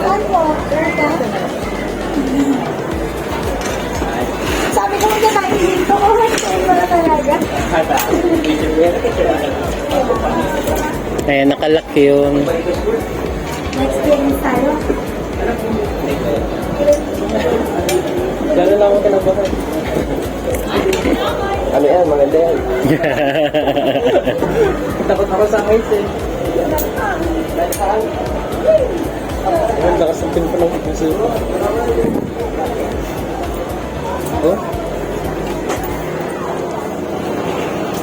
Saan po? Sabi ko hindi tayo dito. Wala talaga. Ayan, nakalaki yun. Next game tayo. Lalo lang ako talaga. Ano yan? Maganda yan. Takot ako sa heights eh. Ang lakas ng pin pa lang kasi. Oh?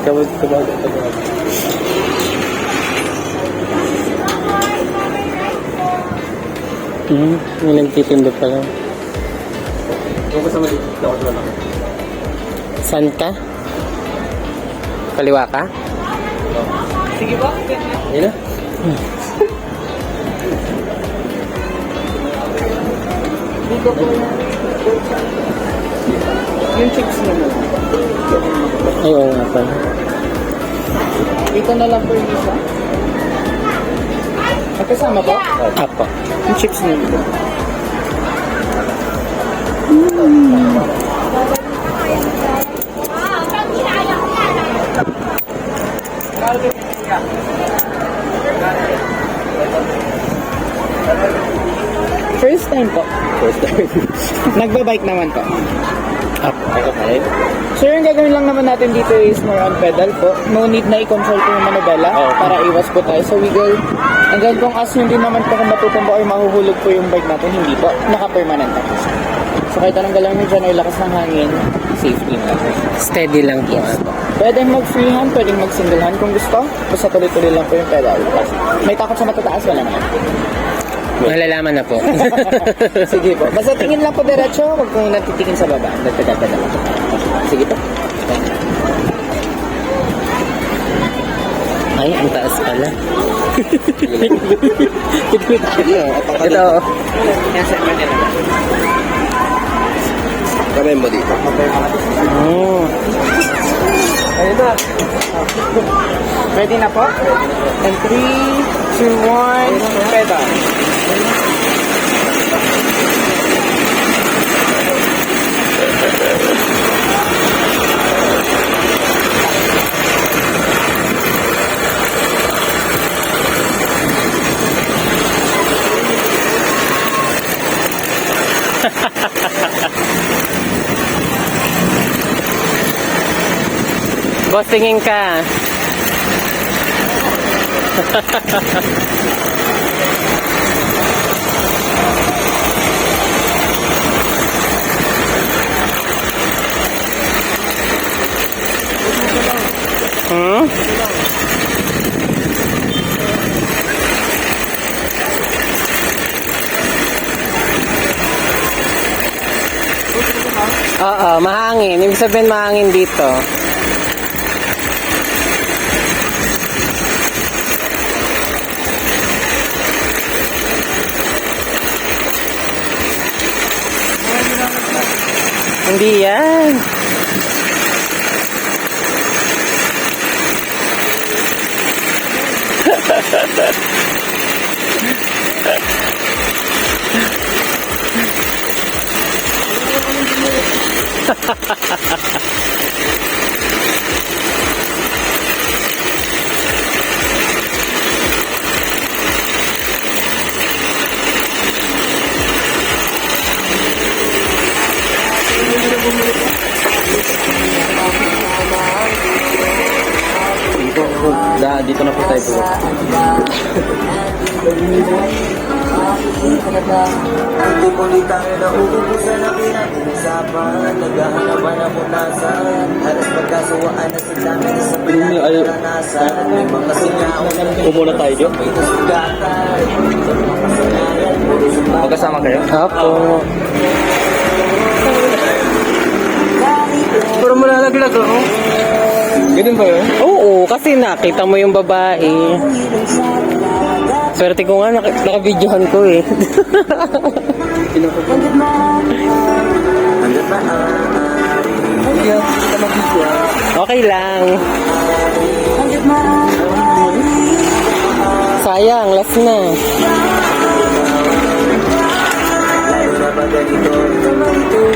Kabag. May nagtitindo pa lang. Kung ko sa mali, takot na lang. Saan ka? Kaliwa ka? Sige ba? Yun na? Dito po yan. Yung chicks mo mo. Ay, oo nga pala. Dito na lang po yung isa. Magkasama ba? Apo. Yung chips mo mo. First time po. First time. Nagbabike naman po. Apo. Okay. So yung gagawin lang naman natin dito is more on pedal po. No need na i-control po yung manubela para iwas po tayo sa wiggle. Hanggang kung as hindi naman po kung matutumba or mahuhulog po yung bike natin, hindi po. Naka-permanent na po siya. So kahit anong galaw nyo dyan ay lakas ng hangin, safety na. Steady lang po. Pwedeng mag-freehand, pwedeng mag-single hand kung gusto. Basta tuloy-tuloy lang po yung pedal. May takot sa matataas, wala naman. Malalaman na po. Sige po. Basta tingin lang po diretso, huwag po natitingin sa baba. Dagdagan lang. Sige po. Ay, ang taas pala. Ito. Yan sa Manila. Kamay mo dito. Oh. Ayun na. Ready na po? And 3, 2, 1, pedal. Boss, tingin ka. Oo, mahangin. Ibig sabihin mahangin dito. Hindi yan. Dito na po tayo po. Hindi po litang na uubusan na pinag-uusapan. Naghahanapan na mutasan. Halos pagkasawaan na sa dami sa pinag-naranasan. May mga sinyaw. Pumuna tayo dyan. May nasugatan. Magkasama kayo? Opo. Pero malalaglag ako. Ganun ba yun? Oo, kasi nakita mo yung babae. Swerte ko nga, naka-videohan ko eh. Okay lang. Sayang, last na. pa ganito.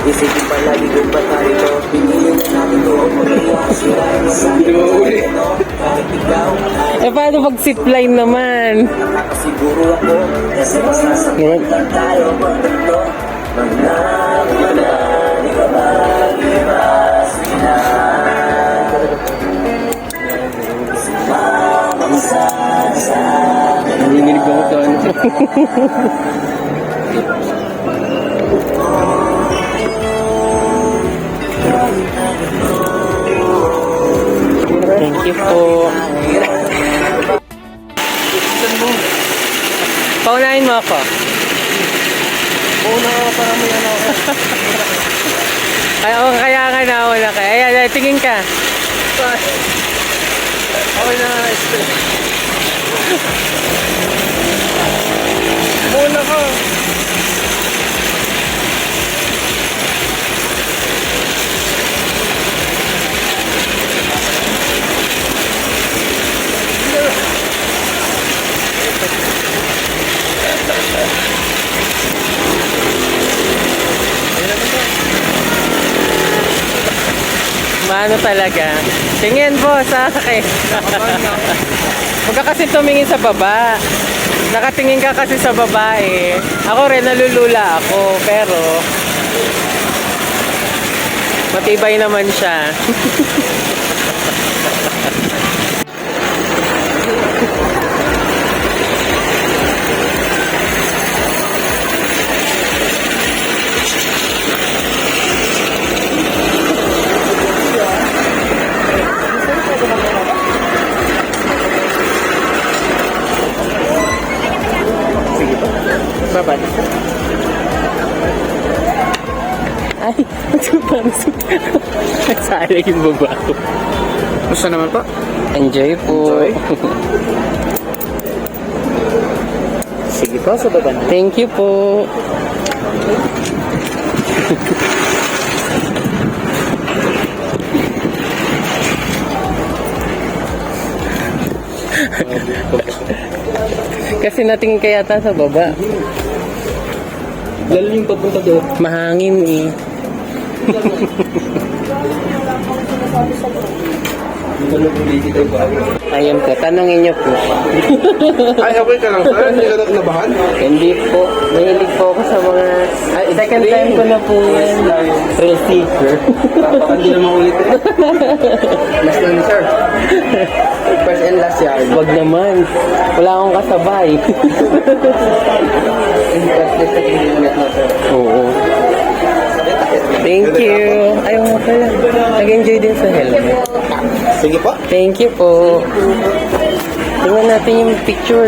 Isipin palagi kung ba't narito. Pinili na natin to ang mag-iwasirahin sa akin. Kahit ikaw ay Eh, paano pag zipline naman? nakakasiguro ako. Kasi mas nasakitan tayo pag ganito. Di ka mag-ibas na. Sumama ka sana sa akin. Nanginginig ako sa ano. Thank you po. Paunahin mo ako. Una ka para may ano. Ay, oh, kaya nga nauna ka. Ayan, tingin ka. Okay na, Muna ka. Maano talaga? Tingin po sa akin. Huwag ka kasi tumingin sa baba. Nakatingin ka kasi sa babae. Ako rin, nalulula ako. Pero, matibay naman siya. Baba. Ay, nagsayang yung baba ko. Gusto naman pa? Enjoy po. Enjoy. Sige pa, sa baba na. Thank you po. Kasi natingin ka yata sa baba. Lalo yung papunta doon. Mahangin eh. Ayun po, tanongin niyo po. Ay, okay ka lang, sir? Hindi ka nabahan? Hindi po. Mahilig po ako sa mga... second time ko na po yan. Thrill seeker. Hindi naman ulit eh. Last na ni sir. First and last yard. Wag naman. Wala akong kasabay. Oo. Thank you. Ayaw nga pala. Nag-enjoy din sa helmet. Sige po. Thank you po. Tingnan natin yung picture.